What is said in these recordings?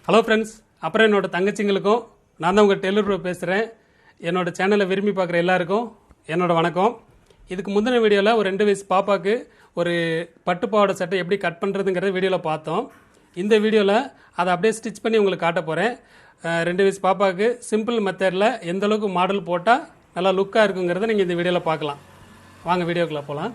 Hello friends, அப்புறம் என்னோட தங்கச்சிங்களுக்கும் நான் தான் உங்கள் டெய்லர் ப்ரோ பேசுகிறேன். என்னோட சேனலை விரும்பி பார்க்குற எல்லாருக்கும் என்னோட வணக்கம். இதுக்கு முந்தின வீடியோவில் ஒரு 2 வயசு பாப்பாவுக்கு ஒரு பட்டுப்பாவோட சட்டை எப்படி கட் பண்ணுறதுங்கிறத வீடியோவில் பார்த்தோம். இந்த வீடியோவில் அதை அப்படியே ஸ்டிச் பண்ணி உங்களுக்கு காட்ட போகிறேன். 2 வயசு பாப்பாவுக்கு சிம்பிள் மெத்தடில் எந்த அளவுக்கு மாடல் போட்டால் நல்லா லுக்காக இருக்குங்கிறத நீங்கள் இந்த வீடியோவில் பார்க்கலாம். வாங்க வீடியோக்குள்ளே போகலாம்.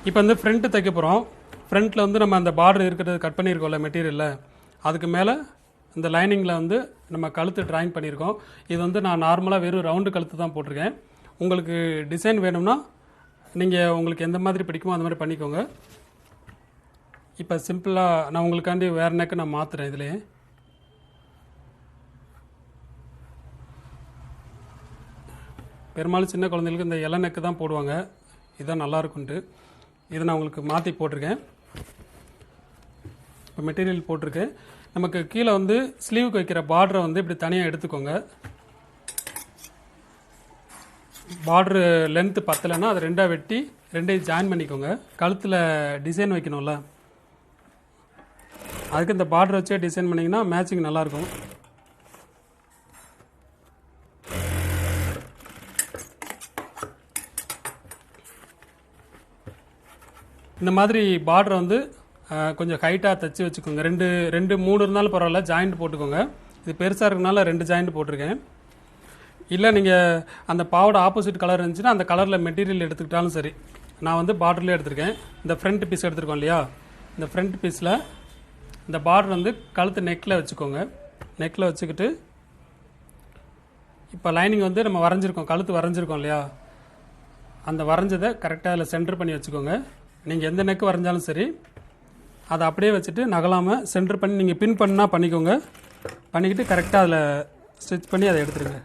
இப்போ வந்து ஃப்ரண்ட்டு தைக்க போகிறோம். ஃப்ரண்ட்டில் வந்து நம்ம அந்த பார்டர் இருக்கிறது கட் பண்ணியிருக்கோம்ல மெட்டீரியலில், அதுக்கு மேலே இந்த லைனிங்கில் வந்து நம்ம கழுத்து ட்ராயிங் பண்ணியிருக்கோம். இது வந்து நான் நார்மலாக வெறும் ரவுண்டு கழுத்து தான் போட்டிருக்கேன். உங்களுக்கு டிசைன் வேணும்னா நீங்கள் உங்களுக்கு எந்த மாதிரி பிடிக்குமோ அந்த மாதிரி பண்ணிக்கோங்க. இப்போ சிம்பிளாக நான் உங்களுக்காண்டி வேறு நெக்கு நான் மாற்றுறேன். இதிலே பெரும்பாலும் சின்ன குழந்தைகளுக்கு இந்த இலை நெக்கு தான் போடுவாங்க. இதுதான் நல்லாயிருக்குன்ட்டு இதை நான் உங்களுக்கு மாற்றி போட்டிருக்கேன். இப்போ மெட்டீரியல் போட்டிருக்கேன். நமக்கு கீழே வந்து ஸ்லீவுக்கு வைக்கிற பார்டரை வந்து இப்படி தனியாக எடுத்துக்கோங்க. பார்டரு லென்த்து பத்தலைன்னா அதை ரெண்டாக வெட்டி ரெண்டையும் ஜாயின் பண்ணிக்கோங்க. கழுத்தில் டிசைன் வைக்கணும்ல, அதுக்கு இந்த பார்டர் வச்சே டிசைன் பண்ணிங்கன்னா மேட்சிங் நல்லாயிருக்கும். இந்த மாதிரி பார்டரை வந்து கொஞ்சம் ஹைட்டாக தைச்சி வச்சுக்கோங்க. ரெண்டு 3 இருந்தாலும் பரவாயில்ல, ஜாயிண்ட் போட்டுக்கோங்க. இது பெருசாக இருக்கனால 2 ஜாயிண்ட் போட்டிருக்கேன். இல்லை நீங்கள் அந்த பாவோட ஆப்போசிட் கலர் இருந்துச்சுன்னா அந்த கலரில் மெட்டீரியல் எடுத்துக்கிட்டாலும் சரி. நான் வந்து பார்டர்லேயே எடுத்திருக்கேன். இந்த ஃப்ரண்ட் பீஸ் எடுத்துருக்கோம் இல்லையா, இந்த ஃப்ரண்ட் பீஸில் இந்த பார்டர் வந்து கழுத்து நெக்கில் வச்சுக்கோங்க. நெக்கில் வச்சுக்கிட்டு இப்போ லைனிங் வந்து நம்ம வரைஞ்சிருக்கோம், கழுத்து வரைஞ்சிருக்கோம் இல்லையா, அந்த வரைஞ்சதை கரெக்டாக அதில் சென்டர் பண்ணி வச்சுக்கோங்க. நீங்கள் எந்த நெக்கு வரைஞ்சாலும் சரி அதை அப்படியே வச்சுட்டு நகலாமல் சென்டர் பண்ணி நீங்கள் பின் பண்ணால் பண்ணிக்கோங்க. பண்ணிக்கிட்டு கரெக்டாக அதில் ஸ்டிச் பண்ணி அதை எடுத்துருங்க.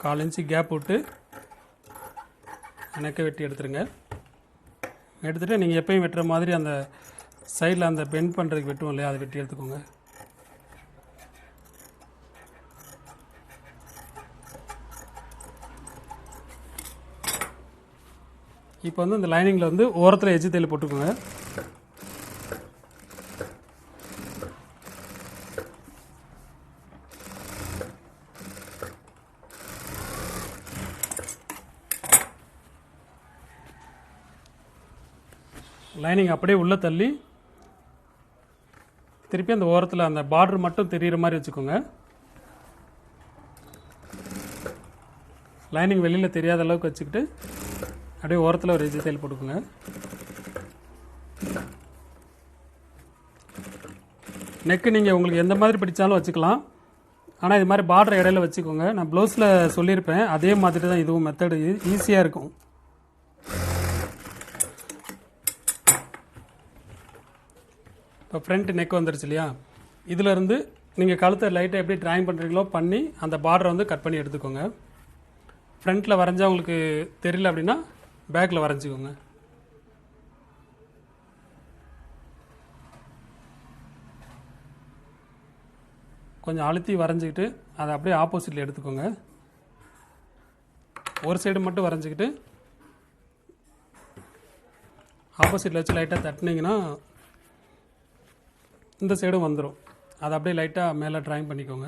கால் இன்ச்சு கேப் விட்டு நெக்கை வெட்டி எடுத்துருங்க. எடுத்துகிட்டு நீங்கள் எப்பயும் வெட்டுற மாதிரி அந்த சைடில் அந்த பெண்ட் பண்ணுறதுக்கு வெட்டுவோம் இல்லையா, அதை வெட்டி எடுத்துக்கோங்க. இப்போ வந்து இந்த லைனிங்கில் வந்து ஓரத்தில் எஜ்ஜு தையல் போட்டுக்கோங்க. லைனிங் அப்படியே உள்ளே தள்ளி திருப்பி அந்த ஓரத்தில் அந்த பார்டர் மட்டும் தெரிகிற மாதிரி வச்சுக்கோங்க. லைனிங் வெளியில் தெரியாத அளவுக்கு வச்சுக்கிட்டு அப்படியே ஓரத்தில் ஒரு எஜ்ஜு தையல் போட்டுக்கோங்க. நெக்கு நீங்கள் உங்களுக்கு எந்த மாதிரி பிடிச்சாலும் வச்சுக்கலாம். ஆனால் இது மாதிரி பார்டர் இடையில வச்சுக்கோங்க. நான் ப்ளவுஸில் சொல்லியிருப்பேன், அதே மாதிரி தான் இதுவும் மெத்தடு ஈஸியாக இருக்கும். இப்போ ஃப்ரண்ட் நெக் வந்துருச்சு இல்லையா, இதிலேருந்து நீங்கள் கழுத்தை லைட்டாக எப்படி ட்ராயிங் பண்ணுறீங்களோ பண்ணி அந்த பார்டரை வந்து கட் பண்ணி எடுத்துக்கோங்க. ஃப்ரண்ட்டில் வரைஞ்சா உங்களுக்கு தெரியல அப்படின்னா பேக்கில் வரைஞ்சிக்கோங்க. கொஞ்சம் அழுத்தி வரைஞ்சிக்கிட்டு அதை அப்படியே ஆப்போசிட்டில் எடுத்துக்கோங்க. ஒரு சைடு மட்டும் வரைஞ்சிக்கிட்டு ஆப்போசிட்டில் வச்சு லைட்டாக தட்டினீங்கன்னா இந்த சைடும் வந்துடும். அதை அப்படியே லைட்டாக மேலே ட்ராயிங் பண்ணிக்கோங்க.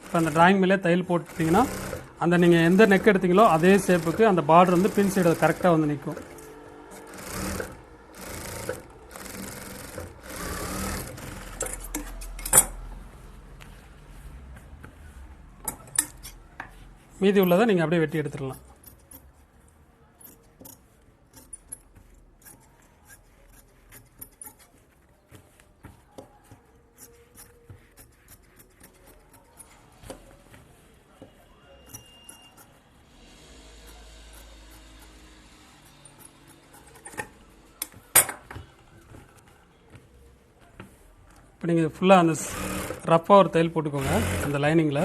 இப்போ அந்த ட்ராயிங் மேலே தையல் போட்டுட்டிங்கன்னா அந்த நீங்கள் எந்த நெக் எடுத்தீங்களோ அதே ஷேப்புக்கு அந்த பார்டர் வந்து பின் சைடு கரெக்டாக வந்து நிற்கும். மீதி உள்ளதை நீங்கள் அப்படியே வெட்டி எடுத்துடலாம். இப்போ நீங்கள் ஃபுல்லாக அந்த ரஃப்பாக ஒரு தையல் போட்டுக்கோங்க அந்த லைனிங்கில்.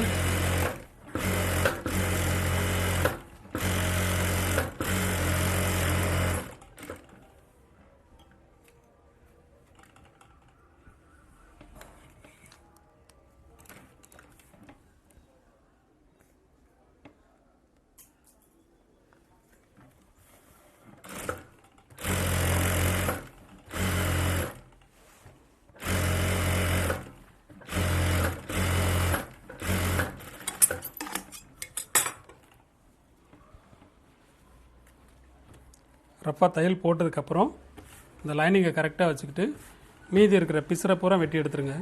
ரஃப்பாக தையல் போட்டதுக்கப்புறம் இந்த லைனிங்கை கரெக்டாக வச்சுக்கிட்டு மீதி இருக்கிற பிசுரை பூரா வெட்டி எடுத்துருங்க.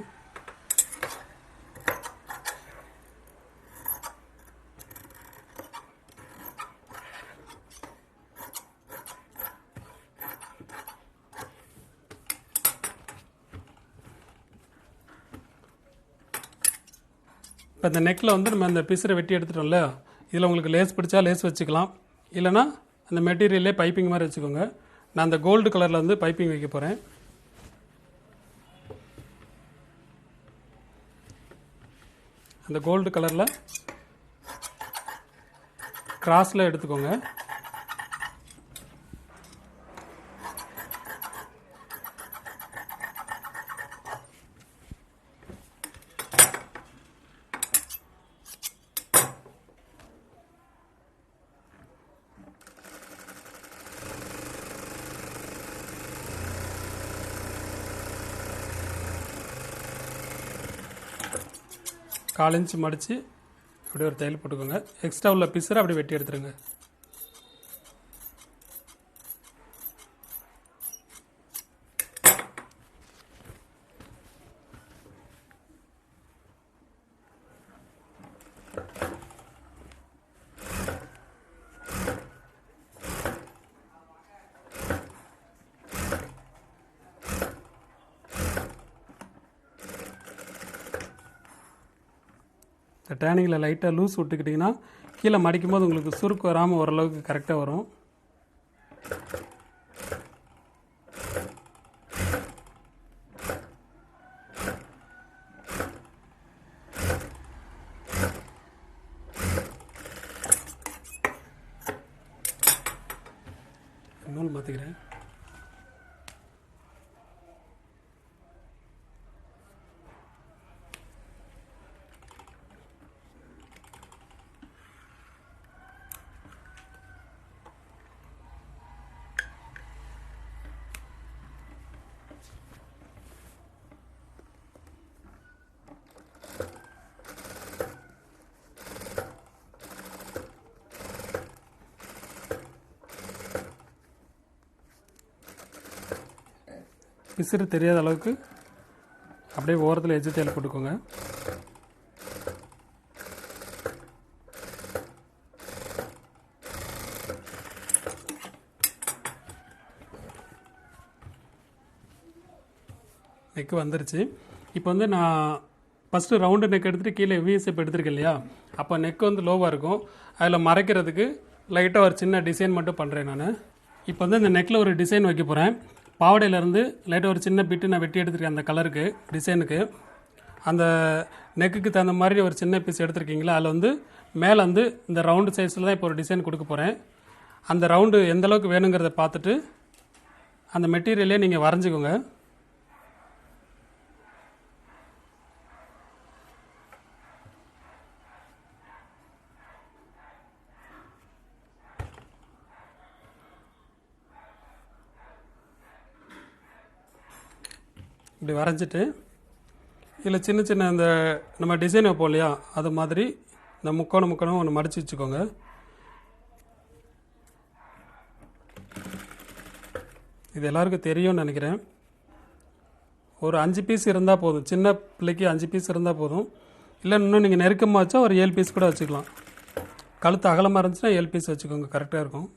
இப்போ இந்த நெக்கில் வந்து நம்ம அந்த பிசுரை வெட்டி எடுத்துட்டோம்ல, இதில் உங்களுக்கு லேஸ் பிடிச்சா லேஸ் வச்சுக்கலாம், இல்லைனா அந்த மெட்டீரியல்லே பைப்பிங் மாதிரி வச்சுக்கோங்க. நான் அந்த கோல்டு கலரில் வந்து பைப்பிங் வைக்க போகிறேன். அந்த கோல்டு கலரில் கிராஸில் எடுத்துக்கோங்க. கால் இன்ச்சு மடித்து அப்படியே ஒரு தையல் போட்டுக்கோங்க. எக்ஸ்ட்ரா உள்ள பீஸரை அப்படியே வெட்டி எடுத்துருங்க. இந்த டேனிங்கில் லைட்டாக லூஸ் விட்டுக்கிட்டிங்கன்னா கீழே மடிக்கும் போது உங்களுக்கு சுருக்கு வராமல் ஓரளவுக்கு கரெக்டாக வரும். நூல் மாற்றிக்கிறேன். பிசுறு தெரியாத அளவுக்கு அப்படியே ஓரத்தில் எஜ்ஜு தையல் போட்டுக்கோங்க. நெக்கு வந்துருச்சு. இப்போ வந்து நான் ஃபஸ்ட்டு ரவுண்டு நெக் எடுத்துகிட்டு கீழே விஎஸ்எப் எடுத்துருக்கேன் இல்லையா, அப்போ நெக் வந்து லோவாக இருக்கும். அதில் மறைக்கிறதுக்கு லைட்டாக ஒரு சின்ன டிசைன் மட்டும் பண்ணுறேன் நான். இப்போ வந்து இந்த நெக்கில் ஒரு டிசைன் வைக்க போகிறேன். பாவடையிலேருந்து லைட்டாக ஒரு சின்ன பிட்டு நான் வெட்டி எடுத்துருக்கேன் அந்த கலருக்கு டிசைனுக்கு. அந்த நெக்குக்கு தகுந்த மாதிரி ஒரு சின்ன பீஸ் எடுத்துருக்கீங்களா, அதில் வந்து மேலே வந்து இந்த ரவுண்டு சைஸில் தான் இப்போ ஒரு டிசைன் கொடுக்க போகிறேன். அந்த ரவுண்டு எந்த அளவுக்கு வேணுங்கிறத பார்த்துட்டு அந்த மெட்டீரியலே நீங்கள் வரைஞ்சிக்கோங்க. இப்படி வரைஞ்சிட்டு இதில் சின்ன சின்ன இந்த நம்ம டிசைன் வைப்போம் இல்லையா, அது மாதிரி இந்த முக்கோணம் ஒன்று மடித்து வச்சுக்கோங்க. இது எல்லாருக்கும் தெரியும்னு நினைக்கிறேன். ஒரு 5 பீஸ் இருந்தால் போதும். சின்ன பிள்ளைக்கு 5 பீஸ் இருந்தால் போதும். இல்லை இன்னும் நீங்கள் நெருக்கமாக வச்சா ஒரு 7 பீஸ் கூட வச்சுக்கலாம். கழுத்து அகலமாக இருந்துச்சுன்னா 7 பீஸ் வச்சுக்கோங்க, கரெக்டாக இருக்கும்.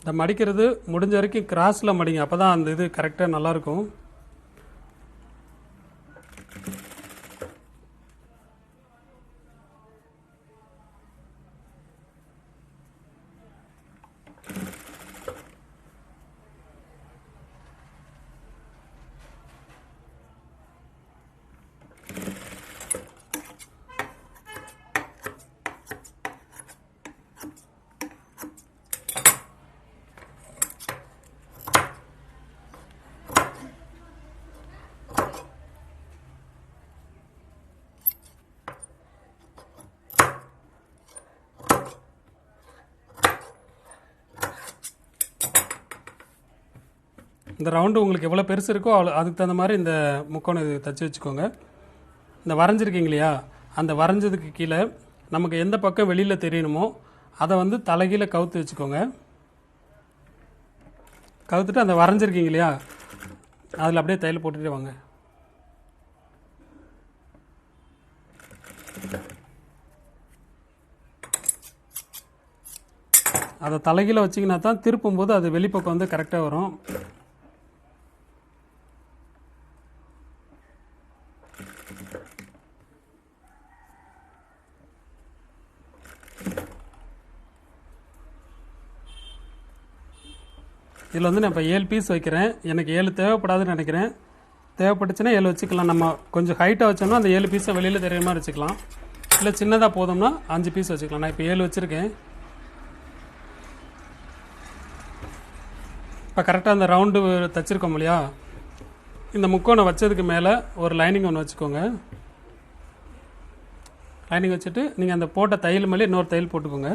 இந்த மடிக்கிறது முடிஞ்ச வரைக்கும் கிராஸில் மடிங்க, அப்போ தான் அந்த இது கரெக்டாக நல்லாயிருக்கும். இந்த ரவுண்டு உங்களுக்கு எவ்வளோ பெருசு இருக்கோ அதுக்கு தகுந்த மாதிரி இந்த முக்கோணம் இது தச்சு வச்சுக்கோங்க. இந்த வரைஞ்சிருக்கீங்க இல்லையா, அந்த வரைஞ்சதுக்கு கீழே நமக்கு எந்த பக்கம் வெளியில் தெரியணுமோ அதை வந்து தலைகீழ கவுத்து வச்சுக்கோங்க. கவுத்துட்டு அந்த வரைஞ்சிருக்கீங்க இல்லையா, அதில் அப்படியே தையல் போட்டுகிட்டே வாங்க. அதை தலைகீழ வச்சிங்கன்னா தான் திருப்பும்போது அது வெளிப்பக்கம் வந்து கரெக்டாக வரும். இதில் வந்து நான் இப்போ 7 பீஸ் வைக்கிறேன். எனக்கு 7 தேவைப்படாதுன்னு நினைக்கிறேன். தேவைப்பட்டுச்சுன்னா 7 வச்சுக்கலாம். நம்ம கொஞ்சம் ஹைட்டாக வச்சோம்னா அந்த 7 பீஸை வெளியில் தெரியுற மாதிரி வச்சுக்கலாம். இல்லை சின்னதாக போதும்னா 5 பீஸ் வச்சுக்கலாம். நான் இப்போ 7 வச்சுருக்கேன். இப்போ கரெக்டாக அந்த ரவுண்டு தைச்சிருக்கோம் இல்லையா, இந்த முக்கோணம் வச்சதுக்கு மேலே ஒரு லைனிங் ஒன்று வச்சுக்கோங்க. லைனிங் வச்சுட்டு நீங்கள் அந்த போட்ட தையல் மேலே இன்னொரு தையல் போட்டுக்கோங்க.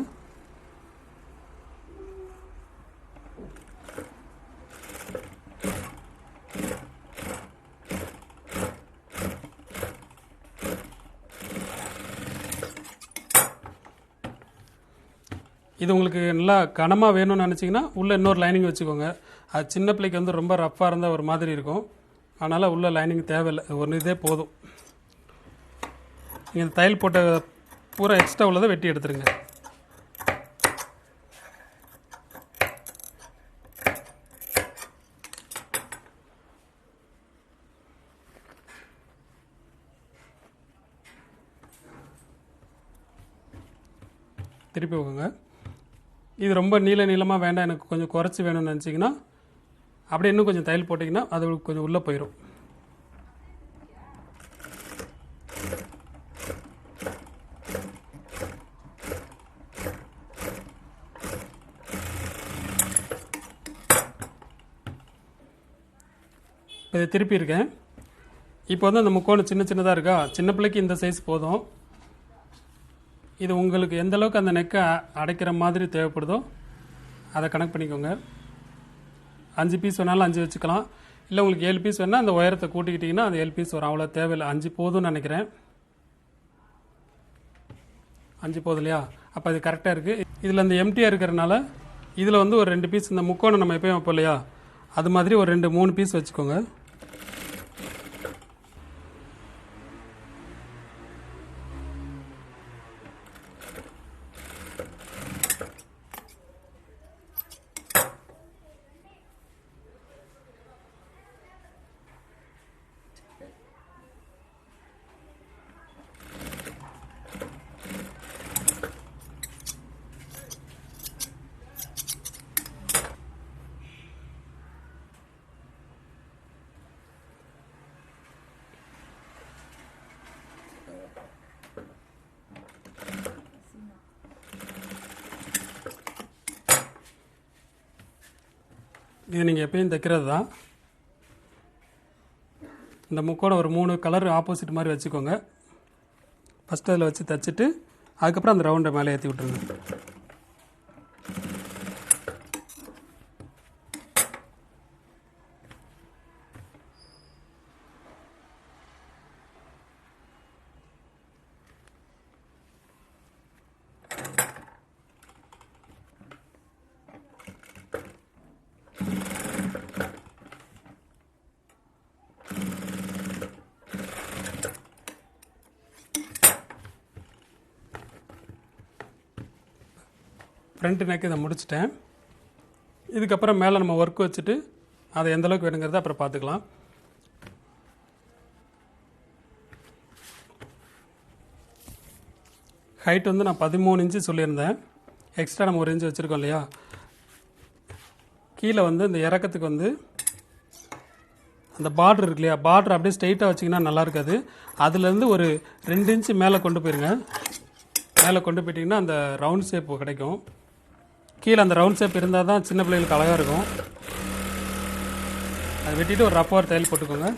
இது உங்களுக்கு நல்லா கனமாக வேணும்னு நினச்சிங்கன்னா உள்ளே இன்னொரு லைனிங் வச்சுக்கோங்க. அது சின்ன பிள்ளைக்கு வந்து ரொம்ப ரஃப்பாக இருந்தால் ஒரு மாதிரி இருக்கும். அதனால் உள்ள லைனிங் தேவையில்லை, ஒன்று இதே போதும். நீங்கள் தையல் போட்ட பூரா எக்ஸ்ட்ரா உள்ளதை வெட்டி எடுத்துருங்க. திருப்பி வைக்கோங்க. இது ரொம்ப நீளமாக வேண்டாம், எனக்கு கொஞ்சம் குறைச்சி வேணும்னு நினச்சிங்கன்னா அப்படியே இன்னும் கொஞ்சம் தையல் போட்டிங்கன்னா அது கொஞ்சம் உள்ளே போயிடும். இதை திருப்பி இருக்கேன். இப்போ வந்து அந்த முக்கோணம் சின்னதாக இருக்கா, சின்ன பிள்ளைக்கு இந்த சைஸ் போதும். இது உங்களுக்கு எந்த அளவுக்கு அந்த நெக்கை அடைக்கிற மாதிரி தேவைப்படுதோ அதை கணக்கு பண்ணிக்கோங்க. 5 பீஸ் வேணாலும் 5 வச்சுக்கலாம். இல்லை உங்களுக்கு 7 பீஸ் வேணால் அந்த உயரத்தை கூட்டிக்கிட்டிங்கன்னா அது 7 பீஸ் வரும். அவ்வளோ தேவையில்லை, 5 போதும்னு நினைக்கிறேன். 5 போதும் இல்லையா, அப்போ அது கரெக்டாக இருக்குது. இதில் அந்த எம்டியாக இருக்கிறனால இதில் வந்து ஒரு 2 பீஸ் இந்த முக்கோணம் நம்ம எப்பயும் வைப்போம் இல்லையா, அது மாதிரி ஒரு 2-3 பீஸ் வச்சுக்கோங்க. இது நீங்கள் எப்பயும் தைக்கிறது தான். இந்த முக்கோணம் ஒரு 3 கலர் ஆப்போசிட் மாதிரி வச்சுக்கோங்க. ஃபஸ்ட்டு அதில் வச்சு தைச்சிட்டு அதுக்கப்புறம் அந்த ரவுண்டை மேலே ஏற்றி விட்ருங்க. ஃப்ரண்ட் நெக் இதை முடிச்சிட்டேன். இதுக்கப்புறம் மேலே நம்ம ஒர்க் வச்சுட்டு அதை எந்தளவுக்கு வேணுங்கிறத அப்புறம் பார்த்துக்கலாம். ஹைட் வந்து நான் 13 இன்ச்சு சொல்லியிருந்தேன். எக்ஸ்ட்ரா நம்ம 1 இன்ச்சு வச்சுருக்கோம் இல்லையா. கீழே வந்து இந்த இறக்கத்துக்கு வந்து அந்த பார்டர் இருக்கு இல்லையா, பார்டர் அப்படியே ஸ்ட்ரெயிட்டாக வச்சிங்கன்னா நல்லா இருக்காது. அதுலேருந்து ஒரு 2 இன்ச்சு மேலே கொண்டு போயிருங்க. மேலே கொண்டு போயிட்டிங்கன்னா அந்த ரவுண்ட் ஷேப் கிடைக்கும். கீழே அந்த ரவுண்ட் ஷேப் இருந்தால் தான் சின்ன பிள்ளைகளுக்கு அழகாக இருக்கும். அதை வெட்டிட்டு ஒரு ரஃப்பாக தையல் போட்டுக்கோங்க.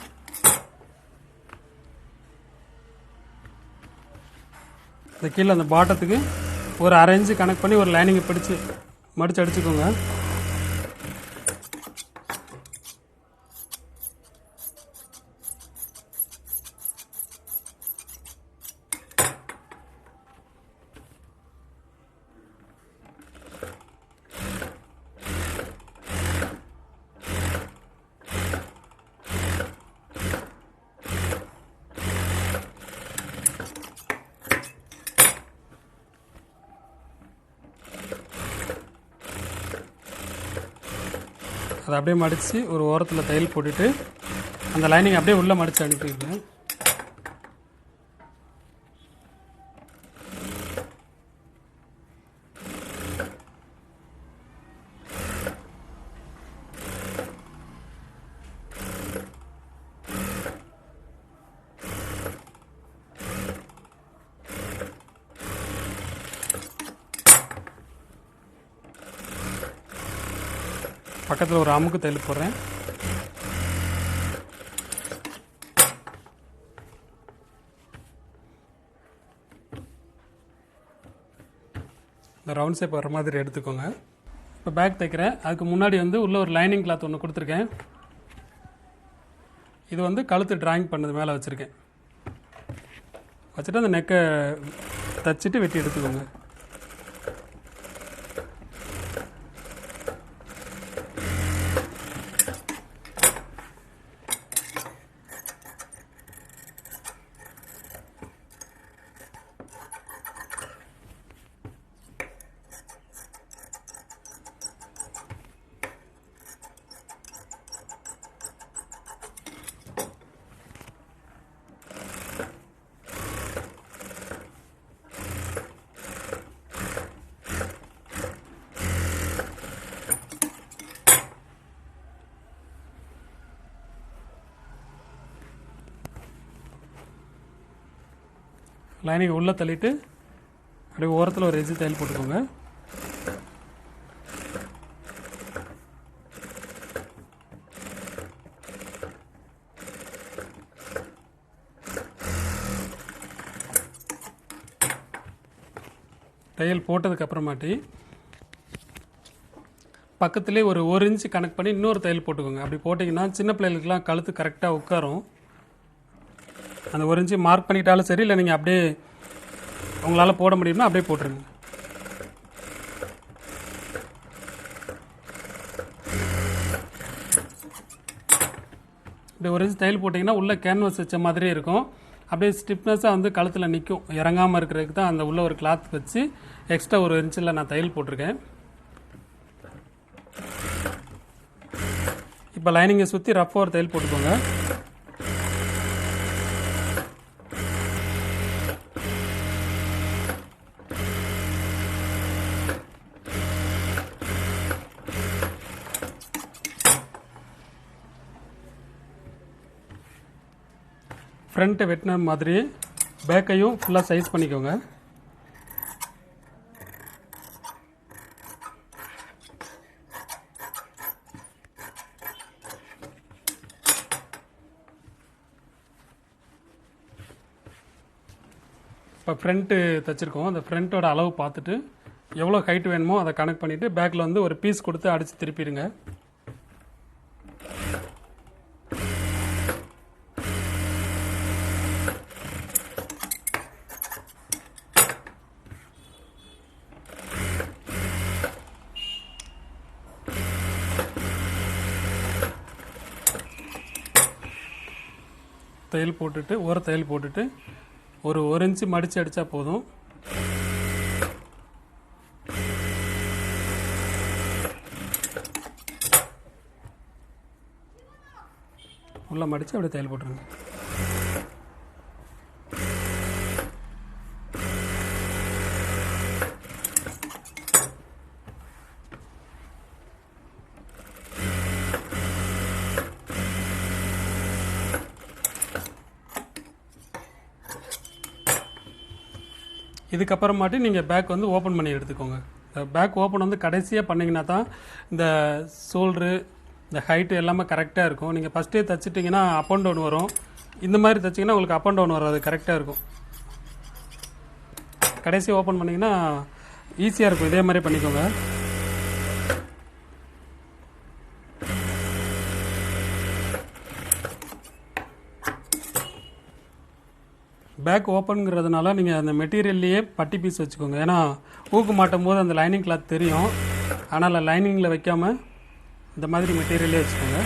இந்த கீழே அந்த பாட்டத்துக்கு ஒரு 1/2 இன்ச்சு கனெக்ட் பண்ணி ஒரு லைனிங்கை பிடிச்சி மடித்து அடிச்சுக்கோங்க. அதை அப்படியே மடித்து ஒரு ஓரத்தில் தையல் போட்டுட்டு அந்த லைனிங் அப்படியே உள்ளே மடித்து அனுப்பிடுவேன். பக்கத்தில் ஒரு அமுக்கு தையல் போடுறேன். இந்த ரவுண்ட் ஷேப் வர மாதிரி எடுத்துக்கோங்க. இப்போ பேக் தைக்கிறேன். அதுக்கு முன்னாடி உள்ளே ஒரு லைனிங் கிளாத் ஒன்று கொடுத்துருக்கேன். இது கழுத்து டிராயிங் பண்ணது மேலே வச்சுருக்கேன். வச்சுட்டு அந்த நெக்கை தச்சுட்டு வெட்டி எடுத்துக்கோங்க. லைனிங் உள்ளே தள்ளிட்டு அப்படியே ஓரத்தில் ஒரு எஜ்ஜு தையல் போட்டுக்கோங்க. தையல் போட்டதுக்கு அப்புறமாட்டி பக்கத்துலேயே ஒரு 1 இன்ச்சு கனெக்ட் பண்ணி இன்னொரு தையல் போட்டுக்கோங்க. அப்படி போட்டிங்கன்னா சின்ன பிள்ளைகளுக்கெல்லாம் கழுத்து கரெக்டாக உட்காரும். அந்த 1 இன்ச்சு மார்க் பண்ணிட்டாலும் சரி, இல்லை நீங்கள் அப்படியே உங்களால் போட முடியும்னா அப்படியே போட்டுருங்க. இப்படி 1 இன்ச்சு தையல் போட்டிங்கன்னா உள்ளே கேன்வஸ் வச்ச மாதிரியே இருக்கும். அப்படியே ஸ்டிப்னஸாக கழுத்தில் நிற்கும். இறங்காமல் இருக்கிறதுக்கு தான் அந்த உள்ள ஒரு கிளாத் வச்சு எக்ஸ்ட்ரா 1 இன்ச்சில் நான் தையல் போட்டிருக்கேன். இப்போ லைனிங்கை சுற்றி ரஃப்பாக ஒரு தையல் போட்டுக்கோங்க. ஃப்ரண்ட்டை வெட்டின மாதிரி பேக்கையும் ஃபுல்லாக சைஸ் பண்ணிக்கோங்க. இப்போ ஃப்ரண்ட்டு தைச்சிருக்கோம். அந்த ஃப்ரண்ட்டோட அளவு பார்த்துட்டு எவ்வளோ ஹைட் வேணுமோ அதை கனெக்ட் பண்ணிவிட்டு பேக்கில் ஒரு பீஸ் கொடுத்து அடித்து திருப்பிடுங்க. தையல் போட்டுட்டு ஒரு தையல் போட்டுட்டு ஒரு 1 இன்ச்சு மடித்து அடித்தா போதும். உள்ள மடித்து அப்படியே தையல் போட்டுருங்க. இதுக்கப்புறமாட்டி நீங்கள் பேக் ஓப்பன் பண்ணி எடுத்துக்கோங்க. இந்த பேக் ஓப்பன் கடைசியாக பண்ணிங்கன்னா தான் இந்த ஷோல்ட்ரு இந்த ஹைட்டு எல்லாமே கரெக்டாக இருக்கும். நீங்கள் ஃபஸ்ட்டே தைச்சிட்டிங்கன்னா அப் அண்ட் டவுன் வரும். இந்த மாதிரி தைச்சிங்கன்னா உங்களுக்கு அப் அண்ட் டவுன் வராது, கரெக்டாக இருக்கும். கடைசி ஓப்பன் பண்ணிங்கன்னா ஈஸியாக இருக்கும். இதே மாதிரி பண்ணிக்கோங்க. பேக் ஓப்பனுங்கிறதுனால நீங்கள் அந்த மெட்டீரியல்லையே பட்டி பீஸ் வச்சுக்கோங்க. ஏன்னா ஊக்கு மாட்டும் போது அந்த லைனிங் கிளாத் தெரியும். ஆனால் லைனிங்கில் வைக்காமல் இந்த மாதிரி மெட்டீரியல்லே வச்சுக்கோங்க.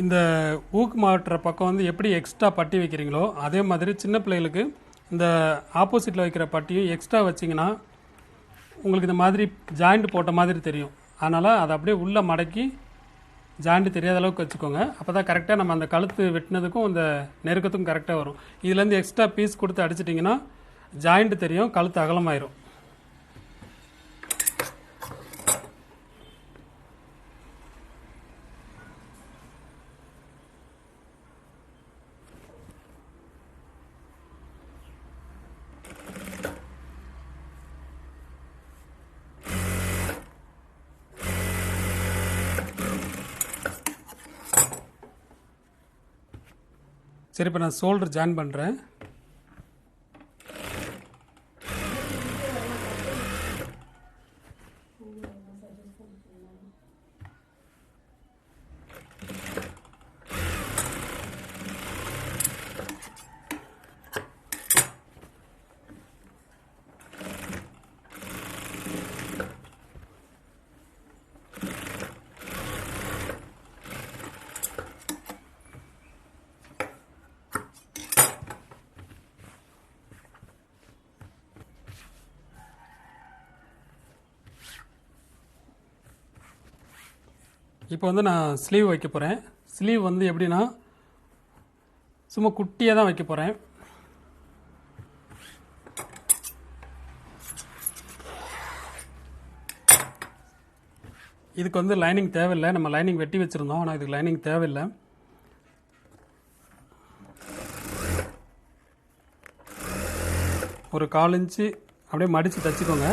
இந்த ஊக்கு மாட்டுற பக்கம் வந்து எப்படி எக்ஸ்ட்ரா பட்டி வைக்கிறீங்களோ அதே மாதிரி சின்ன பிள்ளைகளுக்கு இந்த ஆப்போசிட்டில் வைக்கிற பட்டியும் எக்ஸ்ட்ரா வச்சிங்கன்னா உங்களுக்கு இந்த மாதிரி ஜாயிண்ட் போட்ட மாதிரி தெரியும். அதனால் அதை அப்படியே உள்ளே மடக்கி ஜாயிண்ட் தெரியாத அளவுக்கு வச்சுக்கோங்க. அப்போ தான் கரெக்டாக நம்ம அந்த கழுத்து வெட்டினதுக்கும் அந்த நெருக்கத்துக்கும் கரெக்டாக வரும். இதுலேருந்து எக்ஸ்ட்ரா பீஸ் கொடுத்து அடிச்சிட்டிங்கன்னா ஜாயிண்ட் தெரியும், கழுத்து அகலமாயிரும். சரி, இப்போ நான் ஷோல்டர் ஜாயின் பண்ணுறேன். இப்போ வந்து நான் ஸ்லீவ் வைக்க போகிறேன். ஸ்லீவ் வந்து எப்படின்னா சும்மா குட்டியாக தான் வைக்க போகிறேன். இதுக்கு வந்து லைனிங் தேவையில்லை. நம்ம லைனிங் வெட்டி வச்சுருந்தோம், ஆனால் இதுக்கு லைனிங் தேவையில்லை. ஒரு 1/4 இன்ச்சு அப்படியே மடித்து தைச்சிக்கோங்க.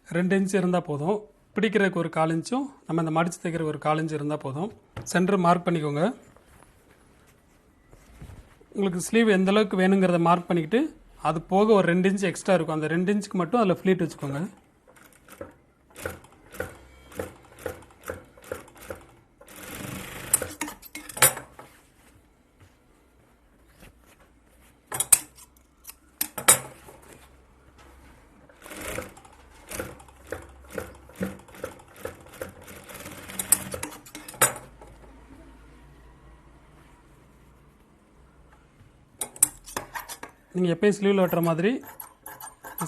ரெண்டு இன்ச்சு இருந்தால் போதும். பிடிக்கிறதுக்கு ஒரு 1/4 இன்ச்சும் நம்ம இந்த மடித்து தைக்கிற ஒரு 1/4 இன்ச்சு இருந்தால் போதும். சென்டர் மார்க் பண்ணிக்கோங்க. உங்களுக்கு ஸ்லீவ் எந்த அளவுக்கு வேணுங்கிறத மார்க் பண்ணிக்கிட்டு அது போக ஒரு 2 இன்ச்சு எக்ஸ்ட்ரா இருக்கும். அந்த 2 இன்ச்சுக்கு மட்டும் அதில் ஃப்ளீட் வச்சுக்கோங்க. நீங்கள் எப்போயும் ஸ்லீவில் வெட்டுற மாதிரி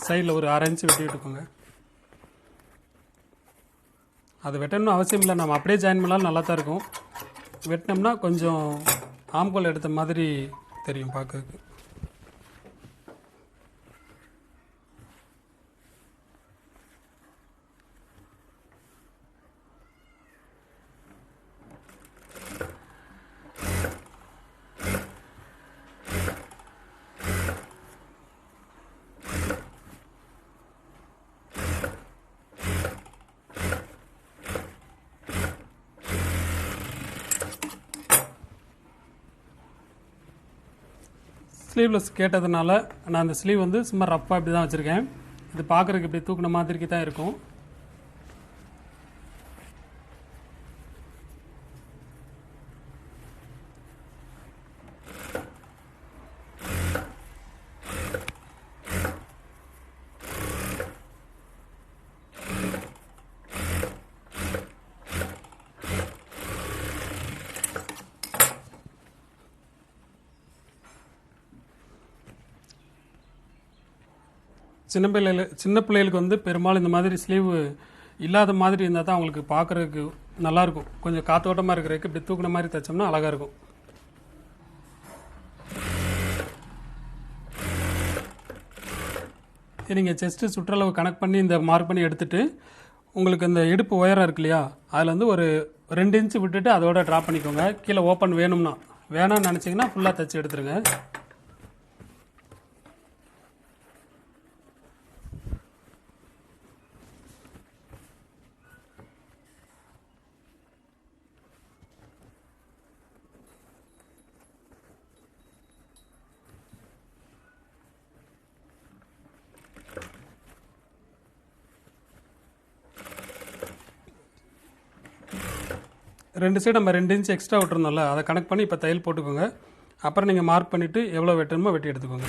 சைடில் ஒரு 1/2 இன்ச்சு வெட்டி விட்டுக்கோங்க. அது வெட்டணும்னு அவசியம் இல்லை, நம்ம அப்படியே ஜாயின் பண்ணாலும் நல்லா தான் இருக்கும். வெட்டினோம்னா கொஞ்சம் ஆம்கோல் எடுத்த மாதிரி தெரியும் பார்க்கறதுக்கு. ஸ்லீவ்லெஸ் கேட்டதுனால நான் அந்த ஸ்லீவ் வந்து சும்மா ரஃப்பாக இப்படி தான் வச்சுருக்கேன். இது பார்க்குறதுக்கு இப்படி தூக்கின மாதிரிக்கு தான் இருக்கும். சின்ன பிள்ளைகளுக்கு வந்து பெரும்பாலும் இந்த மாதிரி ஸ்லீவ் இல்லாத மாதிரி இருந்தால் தான் அவங்களுக்கு பார்க்குறதுக்கு நல்லாயிருக்கும். கொஞ்சம் காத்தோட்டமாக இருக்கிறதுக்கு இப்படி தூக்குன மாதிரி தைச்சோம்னா அழகாக இருக்கும். நீங்கள் செஸ்ட்டு சுற்றளவு கனெக்ட் பண்ணி இந்த மார்க் பண்ணி எடுத்துகிட்டு உங்களுக்கு இந்த இடுப்பு உயரம் இருக்கு இல்லையா, அதில் வந்து ஒரு 2 இன்ச்சு விட்டுட்டு அதோட ட்ராப் பண்ணிக்கோங்க. கீழே ஓப்பன் வேணும்னா, வேணாம்னு நினச்சிங்கன்னா ஃபுல்லாக தைச்சி எடுத்துருங்க. 2 சைடு நம்ம 2 இன்ச் எக்ஸ்ட்ரா விட்டுருந்தோம்ல, அதை கனெக்ட் பண்ணி இப்போ தையல் போட்டுக்கோங்க. அப்புறம் நீங்கள் மார்க் பண்ணிவிட்டு எவ்வளோ வெட்டணுமோ வெட்டி எடுத்துக்கோங்க.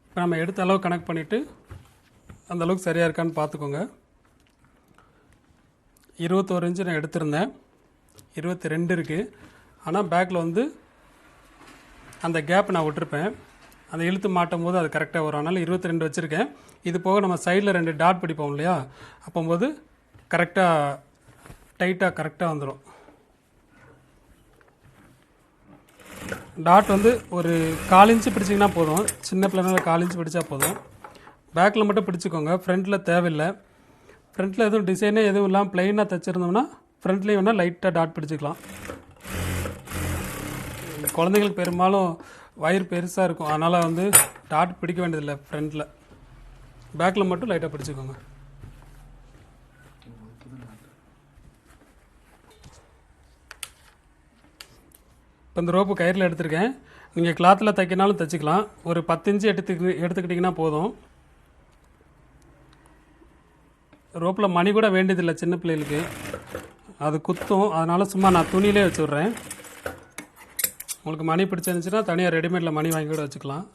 இப்போ நம்ம எடுத்த அளவு கனெக்ட் பண்ணிவிட்டு அந்த அளவுக்கு சரியாக இருக்கான்னு பார்த்துக்கோங்க. 21 இன்ச்சு நான் எடுத்திருந்தேன், 22 இருக்குது. ஆனால் பேக்கில் வந்து அந்த கேப் நான் விட்டுருப்பேன், அந்த இழுத்து மாட்டும் போது அது கரெக்டாக வரும். அதனால் 22 வச்சுருக்கேன். இது போக நம்ம சைடில் 2 டாட் பிடிப்போம் இல்லையா, அப்போது கரெக்டாக டைட்டாக கரெக்டாக வந்துடும். டாட் வந்து ஒரு 1/4 இன்ச்சு பிடிச்சிங்கன்னா போதும், சின்ன பிள்ளைனால 1/4 இன்ச்சு பிடிச்சா போதும். பேக்கில் மட்டும் பிடிச்சிக்கோங்க, ஃப்ரண்ட்டில் தேவையில்லை. ஃப்ரண்ட்டில் எதுவும் டிசைனே எதுவும் இல்லாமல் ப்ளைனாக தைச்சிருந்தோம்னா ஃப்ரண்ட்லேயும் வேணால் லைட்டாக டாட் பிடிச்சிக்கலாம். குழந்தைங்களுக்கு பெரும்பாலும் வயிறு பெருசாக இருக்கும், அதனால் வந்து டாட் பிடிக்க வேண்டியதில்லை ஃப்ரண்ட்டில். பேக்கில் மட்டும் லைட்டாக பிடிச்சிக்கோங்க. இப்போ இந்த ரோப்பு கயிறில் எடுத்திருக்கேன். நீங்கள் கிளாத்தில் தைக்கினாலும் தைச்சிக்கலாம். ஒரு 10 இன்ச்சு எடுத்துக்கிட்டிங்கன்னா போதும். ரோப்பில் மணி கூட வேண்டியதில்லை சின்ன பிள்ளைகளுக்கு, அது குத்தும். அதனால் சும்மா நான் துணியிலே வச்சு விட்றேன். உங்களுக்கு மணி பிடிச்சிருந்துச்சுன்னா தனியாக ரெடிமேடில் மணி வாங்கி கூட வச்சுக்கலாம்.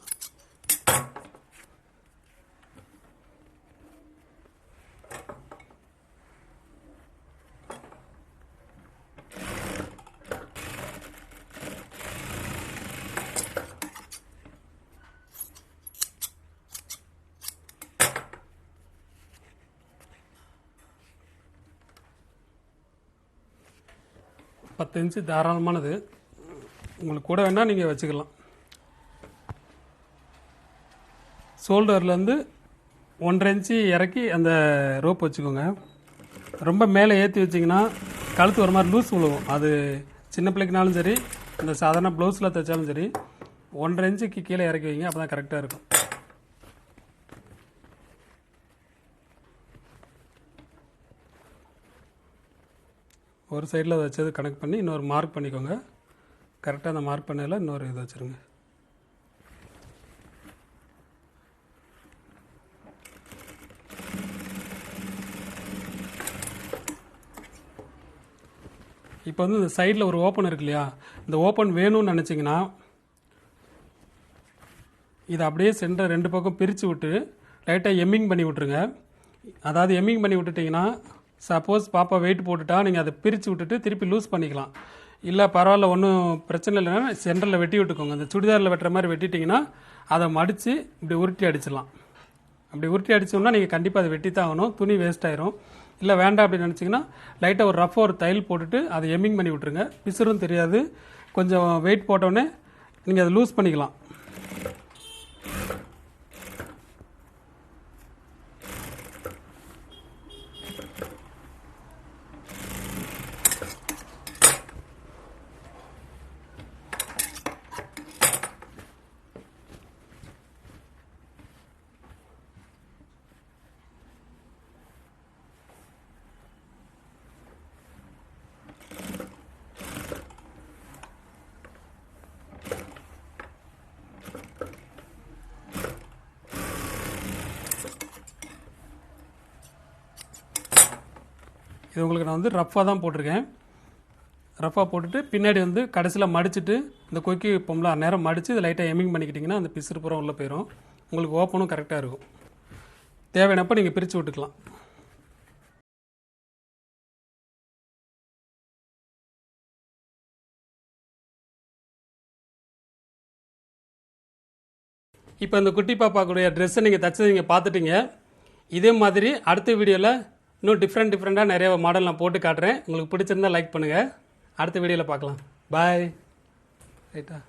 பத்து இன்ச்சு தாராளமானது, உங்களுக்கு கூட வேணால் நீங்கள் வச்சுக்கலாம். ஷோல்டர்லேருந்து 1.5 இன்ச்சு இறக்கி அந்த ரோப் வச்சுக்கோங்க. ரொம்ப மேலே ஏற்றி வச்சிங்கன்னா கழுத்து ஒரு மாதிரி லூஸ் விழுவும். அது சின்ன பிள்ளைக்குனாலும் சரி, இந்த சாதாரண ப்ளவுஸில் தைச்சாலும் சரி, 1.5 இன்ச்சுக்கு கீழே இறக்கி வைங்க, அப்போ தான் கரெக்டாக இருக்கும். ஒரு சைடில் வச்சது கனெக்ட் பண்ணி இன்னொரு மார்க் பண்ணிக்கோங்க. கரெக்டாக அந்த மார்க் பண்ணதில் இன்னொரு இது வச்சுருங்க. இப்போ வந்து இந்த சைடில் ஒரு ஓப்பன் இருக்கு இல்லையா, இந்த ஓப்பன் வேணும்னு நினச்சிங்கன்னா இதை அப்படியே சென்டர் 2 பக்கம் பிரித்து விட்டு லைட்டாக எம்மிங் பண்ணி விட்ருங்க. அதாவது எம்மிங் பண்ணி விட்டுட்டிங்கன்னா சப்போஸ் பாப்பா வெயிட் போட்டுட்டா நீங்கள் அதை பிரித்து விட்டுட்டு திருப்பி லூஸ் பண்ணிக்கலாம். இல்லை பரவாயில்ல, ஒன்றும் பிரச்சனை இல்லைன்னா சென்டரில் வெட்டி விட்டுக்கோங்க. அந்த சுடிதாரில் வெட்டுற மாதிரி வெட்டிட்டிங்கன்னா அதை மடித்து இப்படி உருட்டி அடிச்சிடலாம். அப்படி உருட்டி அடிச்சோம்னா நீங்கள் கண்டிப்பாக அதை வெட்டி தான் ஆகணும், துணி வேஸ்ட் ஆயிரும். இல்லை வேண்டாம் அப்படின்னு நினச்சிங்கன்னா லைட்டாக ஒரு ரஃபாக ஒரு தையல் போட்டுட்டு அதை எம்மிங் பண்ணி விட்ருங்க. பிசுறும் தெரியாது. கொஞ்சம் வெயிட் போட்டோடனே நீங்கள் அதை லூஸ் பண்ணிக்கலாம். இது உங்களுக்கு நான் வந்து ரஃப்பாக தான் போட்டிருக்கேன். ரஃப்பாக போட்டுட்டு பின்னாடி வந்து கடைசியில் மடிச்சுட்டு இந்த கொக்கி பொம்பளை நேரம் மடித்து இதை லைட்டாக எம்மிங் பண்ணிக்கிட்டிங்கன்னா அந்த பிசுறு புறம் உள்ளே போயிடும். உங்களுக்கு ஓப்பனும் கரெக்டாக இருக்கும். தேவையானப்போ நீங்கள் பிரித்து விட்டுக்கலாம். இப்போ இந்த குட்டி பாப்பாக்குடைய ட்ரெஸ்ஸை நீங்கள் தைச்சதை நீங்கள் பார்த்துட்டீங்க. இதே மாதிரி அடுத்த வீடியோவில் இன்னும் டிஃப்ரெண்ட்டாக நிறைய மாடல் நான் போட்டு காட்டுறேன். உங்களுக்கு பிடிச்சிருந்தா லைக் பண்ணுங்கள். அடுத்த வீடியோவில் பார்க்கலாம். பாய். ரைட்டா.